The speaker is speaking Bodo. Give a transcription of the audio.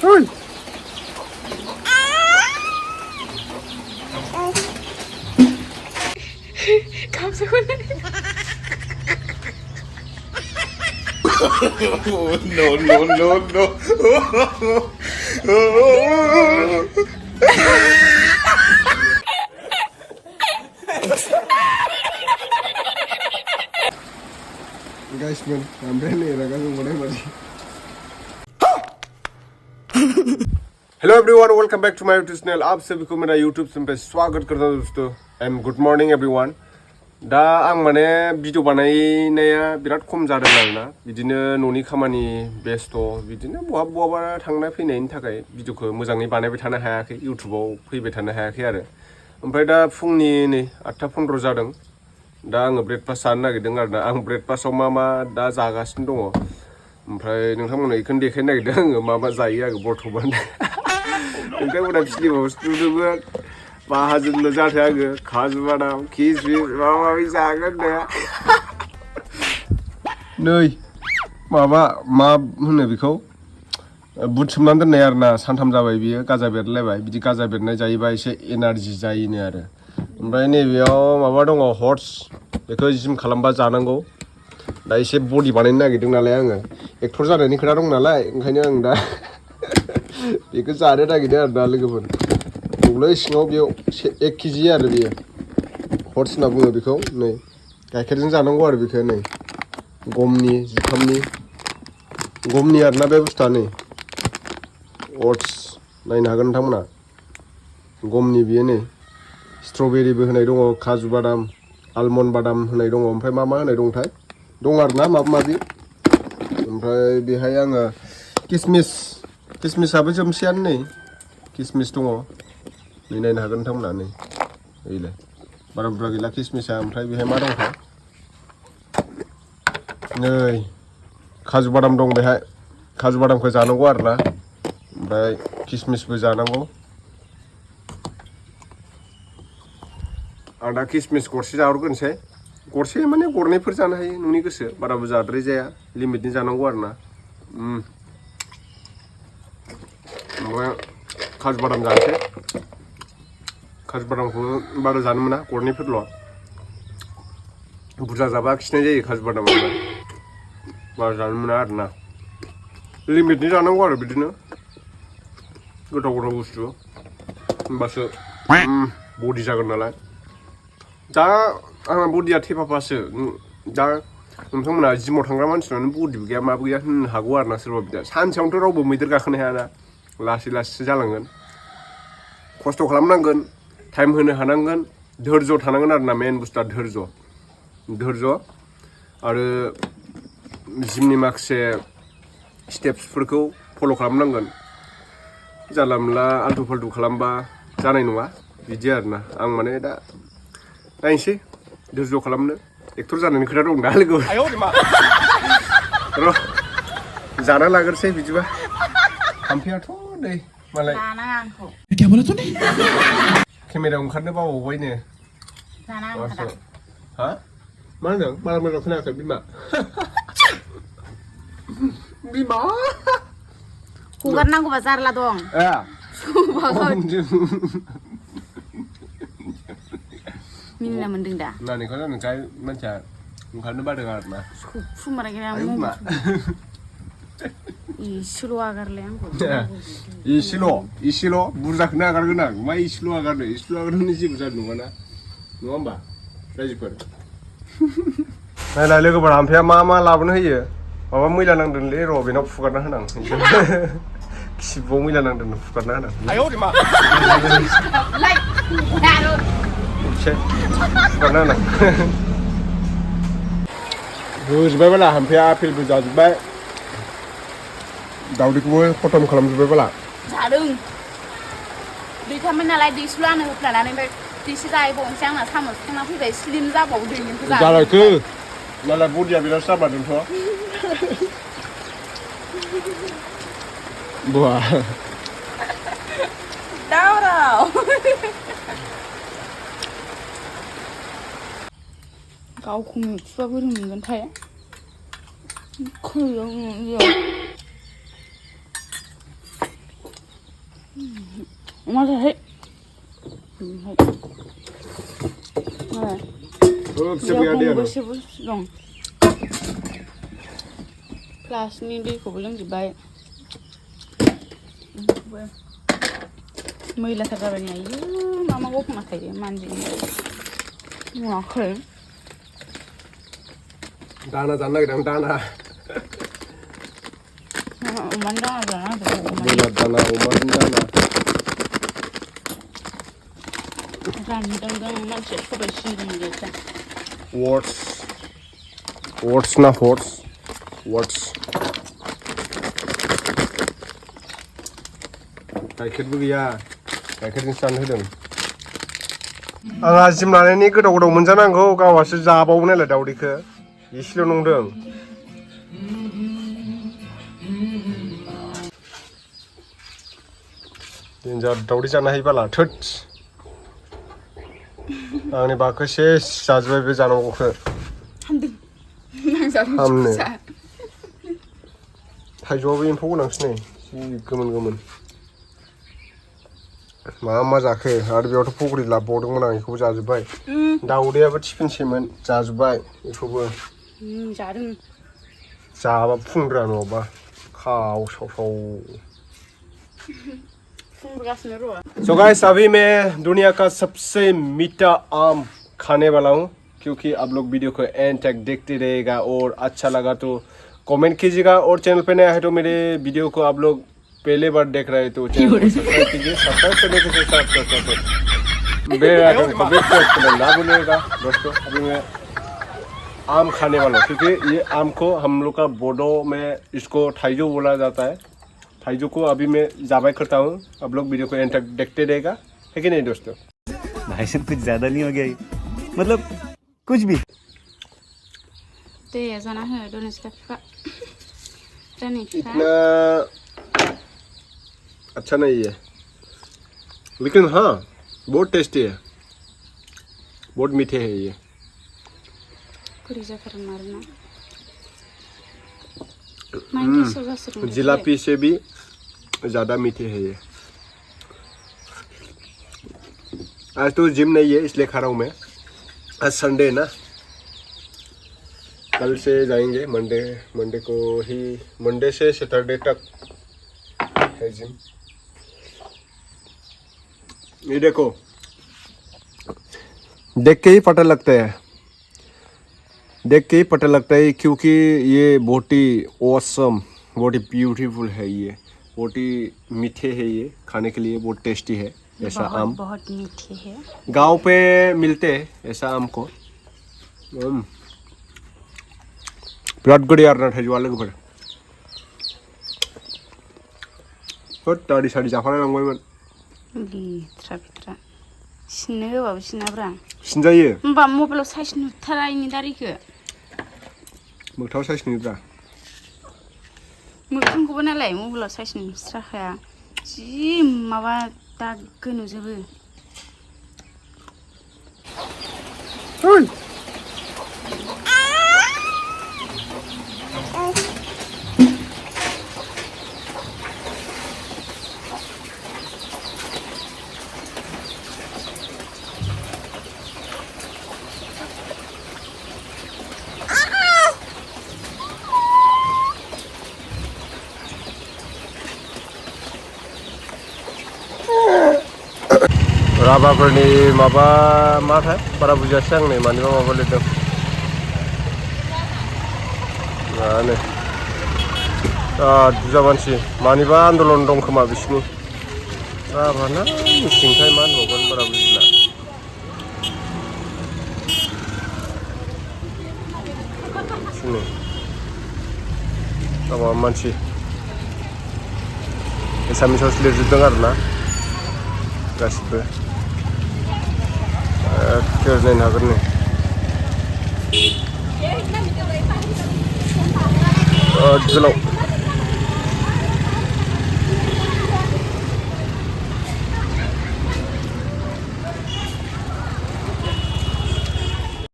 Ôi. Cảm giác này. No. Guys, man, Hampe नहीं लगा तो बड़े बड़ी. Hello everyone, welcome back to my YouTube channel. आप सभी को मेरा YouTube चैनल पे स्वागत करता हूँ दोस्तों. And good morning everyone. दा आं माने भिडिअ बानायनाया बिराद खम जादों आरोना. बिदिनो न'नि खामानि बेस्थ' बिदिनो बहाबा थांनाय फैनायनि थाखाय भिडिअखौ मोजाङै बानायबाय थानो हायाखै. YouTubeआव फैबाय थानो हायाखै आरो. ओमफ्राय दा फुंनि नै 8:15 जादों. दा आङो ब्रेकफास्ट जानो नागिरदों आरोना. आं ब्रेकफास्टआव मा दा जागासिनो दङ. ओमफ्राय नोंथांमोननो बेखौनो देखायनो नागिरदों आङो मा जायो आङो बर्थमान. नोंथांमोना फिलिमावसो नुदोंमोन. बाहाजोंनो जाथो आङो काजु बादाम किसमिस माबा जागोन दा. नै मा होनो बेखौ बुट सोमनानै दोननाय आरोना. सानथाम जाबाय बियो गाजा बेरलायबाय. बिदि गाजा बेरनाय जायोबा एसे एनार्जि जायोनो आरो. ओमफ्राय नैबेयाव माबा दङ हट्स. बेखौ जिम खालामबा जानांगौ. दा एसे बडि बानायनो नागिरदों नालाय आङो. एक्टर जानायनि खोथा दं नालाय ओंखायनो आं दा बेखौ जानो नागिरदों आरो दा लोगोफोर. दौलै सिङाव बेयाव 1 केजि आरो बेयो. हट्स होनना बुङो बेखौ. नै गाइखेरजों जानांगौ आरो बेखौ नै गमनि जुखामनि आरोना बे बुस्थुआ नै अट्स नायनो हागोन नोंथांमोना. गमनि बियो नै स्ट्रबेरिबो होनाय दङ, काजु बादाम, आलमन्ड बादाम होनाय दङ. ओमफ्राय मा होनाय दंथाय दं आरोना माबा माबि. ओमफ्राय बेहाय आङो किसमिसाबो जोबसैयानो नै किसमिस दङ. नै नायनो हागोन नोंथांमोना नै ओइलाय बारा बुरजा गैला किसमिसा. ओमफ्राय बेहाय मा दंथाय नै काजु बादाम दं. बेहाय काजु बादामखौ जानांगौ आरोना. ओमफ्राय किसमिसबो जानांगौ. आं दा किसमिस गरसे जाहरग्रोनोसै. गरसे माने गरनैफोर जानो हायो नोंनि गोसो. बारा बुरजाद्राय जाया, लिमिटनि जानांगौ आरोना. ओमफ्राय काजु बादाम जानोसै. काजु बादामखौ बारा जानो मोना, गरनैफोरल'. बुरजा जाबा खिनाय जायो काजु बादामा. बारा जानो मोना आरोना. लिमिटनि जानांगौ आरो बिदिनो गोथाव बुस्थु होमबासो बडि जागोन नालाय. दा आंना बडिया थेफाफासो. दा नोंथांमोना जिमाव थांग्रा मानसिफ्रानो बडिबो गैया माबो गैया होननो हागौ आरोना सोरबा बिदा. सानसेयावनोथ' रावबो मैदेर गाखोनो हायाना. लासैसो जालांगोन. खस्थ' खालामनांगोन, टाइम होनो हानांगोन, धोर्ज' थानांगोन आरोना. मेन बुस्थुआ धोर्ज' आरो जिमनि माखासे स्टेप्सफोरखौ फल' खालामनांगोन. जानला मोनला आल्थु फाल्थु खालामबा जानाय नङा बिदि आरोना. आं माने दा नायनोसै धोर्ज' खालामनो. एक्टर जानायनि खोथा दं दा लोगो. र' जाना लाग्रोसै बिदिबा. हाम्पेयाथ' नै मालाय केमेरायाव ओंखारनो बावबायनो. हा मा होनदों? बारा मोजां खोनायाखै बिमा. बिमा हगारनांगौबा जारला दं. मिनिना मोनदों दा. नानिखौ जानायखाय मानसिया ओंखारनो बादों आरोना. इसेल' आगारलाय आंखौ. इसेल' बुरजाखौनो आगारगोन आं. मा इसेल' आगारनो? इसेल' आगारनानै जेबो जानाय नङा होमबा रायजोफोर? नायलाय लोगोफोर हाम्पेया मा लाबोनो होयो. माबा मैला नांदोंलै र' बेनाव फुगारना होनां. खिबुआव मैला नांदों फुगारना होनां. फुगारना होनां. होजोब्बाय बाला हाम्पेया आपेलबो जाजोब्बाय. दावदैखौबो खतम खालामजोब्बाय बाला. जादों. दैखामोन नालाय दैसल' आनो होफ्लानानै ओमफ्राय दैसे जाहैबावनोसै. आंना साम' सुखांना फैबाय स्लिम जाबावो दैनिखौ जालायखो. नालाय बडिया बिराद जाबादोंथ'. बहा दावराव गावखौ मिथिबा बोरै मोनगोनथाय. अमा जाहै बोसोर दं प्लासनि दैखौबो लोंजोब्बाय मैलाथार जाबाय नै आयु मा मा गखना थायो मानजिनो नुवाखै दाना जानो नागिरदों दाना अमानि दाना जानो नागिरदों मैला दाना अमानि दाना रानदों मानसिया सबाय सिंजों गेजा वर्ड्स ना वर्ड्स गाइखेरबो गैया गाइखेरजोंसो जानो होदों आंहा जिम लानायनि गोदाव मोनजानांगौ गावहासो जाबावो नालाय दावदैखौ एसेल' नंदों देन्जार दावदै जानो हायोबाला थोद आंनि बाखौ सेस जाजोब्बाय बे जानांगौखौ हामनो थाइजौआबो एम्फौ गोनांसो नै जि गोमोन मा जाखो आरो बेयावथ' पकरि लाबोबावदोंमोन आं बेखौबो जाजोब्बाय दावदैयाबो टिफिनसेमोन जाजोब्बाय बेखौबो जादों जाबा फुंद्रा नङाबा खाव साव So guys अभी मैं दुनिया का सबसे मीठा आम खाने वाला हूँ क्योंकि आप लोग वीडियो को एंड तक देखते रहेगा और अच्छा लगा तो कमेंट कीजिएगा और चैनल पे नया है तो मेरे वीडियो को आप लोग पहले बार देख रहे हैं तो चैनल को सब्सक्राइब कीजिए सब्सक्राइब करने के साथ बेल आइकन को भी प्रेस करना ना भूलिएगा दोस्तों अभी मैं आम खाने वाला हूँ क्योंकि ये आम को हम लोग का बोडो में इसको थाइजो बोला जाता है थाइजो को अभी मैं जाबाई करता हूँ आप लोग वीडियो को एंड तक देखते रहेगा है कि नहीं दोस्तों भाई साहब कुछ ज़्यादा नहीं हो गया मतलब कुछ भी इतना अच्छा नहीं है लेकिन हाँ बहुत टेस्टी है बहुत मीठे है ये जिलापी से भी ज़्यादा मीठे है ये आज तो जिम नहीं है इसलिए खा रहा हूँ मैं आज संडे ना कल से जाएंगे मंडे को ही मंडे से सैटरडे तक है जिम ये देखो देख के ही पता लगता है क्योंकि ये बहुत ही ऑसम बहुत ही ब्यूटीफुल है ये बहुत ही मीठे है ये खाने के लिए बहुत टेस्टी है ऐसा आम बहुत मीठे है गांव पे मिलते हैं ऐसा आम को बिराद गोदै आरोना थाइजौआ लोगोफोर होद दादि सादि जाफालाय लांबायमोन लेथ्रा सिननो होबाबो सिनाब्रा सिनजायो होमबा मबाइलाव साइज नुथारा इनि दारिखो मोगथाव साइज नुयोब्रा मोखांखौबो नालाय मबाइलाव साइज नुस्राखाया जि माबा दागो नुजोबो राभाफोरनि माबा मा थाय बारा बुजियासै आं नै मानिबा माबा लिरदों नै बुरजा मानसि मानिबा आन्दलन दं खोमा बिसिनि राभाना मिथिंखाय मा होनबावगोन बारा बुजिला माबा मानसि एसामिसावसो लिरजोबदों आरोना गासिबो नायनो हागोन नै गोलाव